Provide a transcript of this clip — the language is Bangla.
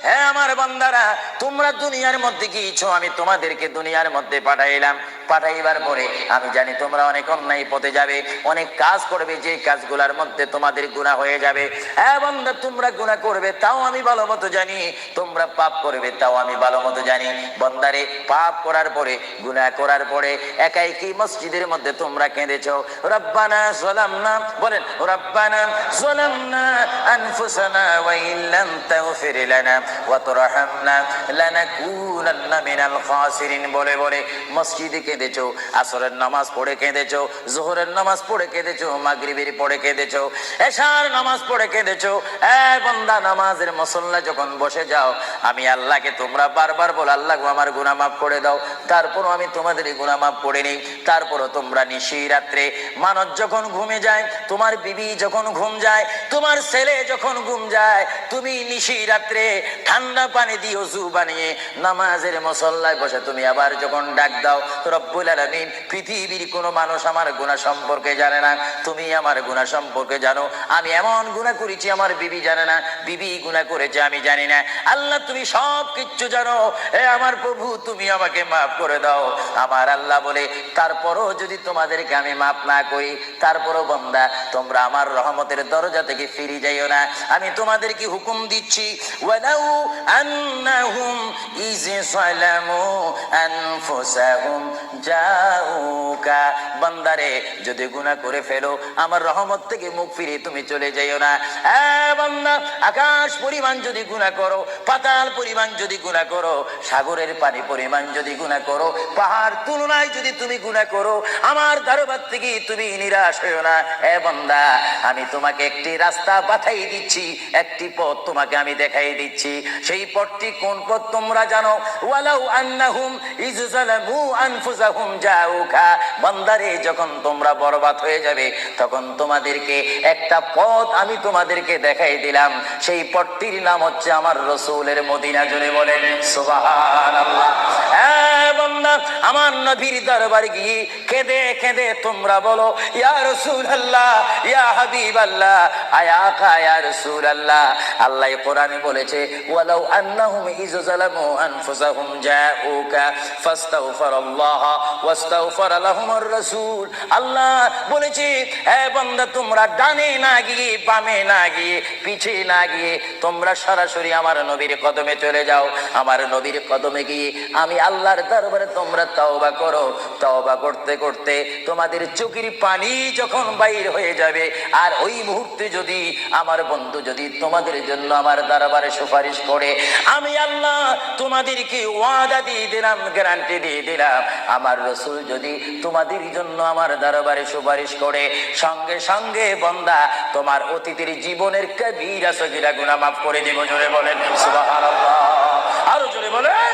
হ্যাঁ আমার বান্দারা, তোমরা দুনিয়ার মধ্যে গিয়েছো, আমি তোমাদেরকে দুনিয়ার মধ্যে পাঠাইলাম। পাঠাইবার পরে আমি জানি তোমরা অনেক অন্যায় পথে যাবে, অনেক কাজ করবে, যে কাজগুলোর মধ্যে তোমাদের গুনাহ হয়ে যাবে। হ্যাঁ বান্দা, তোমরা গুনাহ করবে তাও আমি ভালো মতো জানি, তোমরা পাপ করবে তাও আমি ভালো মতো জানি। বান্দারে, পাপ করার পরে, গুনাহ করার পরে একাই কি মসজিদের মধ্যে তোমরা কেঁদেছো, রব্বানা যালামনা, বলেন রব্বানা যালামনা আনফুসানা ওয়া ইল্লাম তাগফির লানা ওয়া তুরহামনা লানাকুনান্না মিনাল খাসিরিন বলে বলে মসজিদে কেঁদেছো, আসরের নামাজ পড়ে কেঁদেছো, যোহরের নামাজ পড়ে কেঁদেছো, মাগরিবের পড়ে কেঁদেছো, এশার নামাজ পড়ে কেঁদেছো। এ বান্দা, নামাজের মুসল্লা যখন বসে যাও, আমি আল্লাহকে তোমরা বারবার বল, আল্লাহ গো আমার গুনাহ মাফ করে দাও। তারপরও আমি তোমাদের গুনাহ মাফ করে নেই। তারপরও তোমরা নিশি রাত্রে, মানুষ যখন ঘুমে যায়, তোমার বিবি যখন ঘুম যায়, তোমার ছেলে যখন ঘুম যায়, তুমি নিশি রাত্রে ঠান্ডা পানি দিয়ে ওযু বানিয়ে নামাজের মুসল্লায় বসে তুমি আবার যখন ডাক দাও, রব্বুল আলামিন, পৃথিবীর কোনো মানুষ আমার গুনাহ সম্পর্কে জানে না, তুমি আমার গুনাহ সম্পর্কে জানো। আমি এমন গুনাহ করেছি আমার বিবি জানে না, বিবি গুনাহ করেছে আমি জানি না। আল্লাহ তুমি সব কিচ্ছু জানো, হে আমার প্রভু তুমি আমাকে মাফ করে দাও। আমার আল্লাহ বলে, তারপরও যদি তোমাদেরকে আমি মাফ না করি, তারপরও বান্দা তোমরা আমার রহমতের দরজা থেকে ফিরে যাইও না। আমি তোমাদেরকে হুকুম দিচ্ছি, ওয়ালাউ আন্নাহুম ইয যালামু আনফুসাহুম জাউকা, বান্দারে যদি গুনাহ করে ফেলো, আমার রহমত থেকে মুখ ফিরিয়ে তুমি চলে যাইও না। বান্দা, আকাশ পরিমাণ যদি গুনাহ করো, পাতাল পরিমাণ যদি গুনাহ করো, সাগরের পানি পরিমাণ যদি গুনাহ করো, পাহাড় তুলনায় যদি তুমি গুনাহ করো, আমার দরবার থেকে তুমি নিরাশ হইও না। বান্দা, আমি তোমাকে একটি রাস্তা বাতাই দিচ্ছি, একটি পথ তোমাকে আমি দেখাই দিচ্ছি। সেই পথটি কোন পথ তোমরা জানো? ওয়ালাউ আন্নাহুম ইয যালামু আনফুসাহুম জাউকা, বান্দারে যখন তোমরা বরবাদ হয়ে যাবে, তখন তোমাদেরকে একটা পথ আমি তোমাদেরকে দেখাই দিলাম। সেই পথটির নাম হচ্ছে আমার রাসূলের মদিনা। জুড়ে বলেন সুবহানাল্লাহ। বান্দা, আমার নবীর দরবারে গিয়ে কেঁদে কেঁদে তোমরা বলো, ইয়া রাসূলুল্লাহ, ইয়া হাবিবাল্লাহ, আয়া আকা ইয়া রাসূলুল্লাহ। আল্লাহ কোরআনে বলেছে, ওয়ালাউ আন্নাহুম ইয যালামু আনফুসাহুম জাউকা ফাস্তাগফিরুল্লাহ ওয়াস্তাগফার লাহুমুর রাসূল। আল্লাহ বলেছে, হে বান্দা, তোমরা ডানে না গিয়ে, বামে না গিয়ে, পিছে না গিয়ে, তোমরা সরাসরি আমার নবীর কদমে চলে যাও। আমার নবীর কদমে গিয়ে আমি আল্লাহর দরবারে তোমরা তওবা করো। তওবা করতে করতে তোমাদের চোখের পানি যখন বাইর হয়ে যাবে, আর ওই মুহূর্তে যদি আমার বন্ধু যদি তোমাদের জন্য আমার দরবারে সুপারিশ করে, আমি আল্লাহ তোমাদেরকে ওয়াদা দিয়ে দিলাম, গ্যারান্টি দিয়ে দিলাম, আমার রাসূল যদি তোমাদের জন্য আমার দরবারে সুপারিশ করে, সঙ্গে সঙ্গে বান্দা তোমার অতীতের জীবনের কবিরা সগীরা গুনাহ মাফ করে দেব। জোরে বলেন সুবহানাল্লাহ, আরো জোরে বলেন।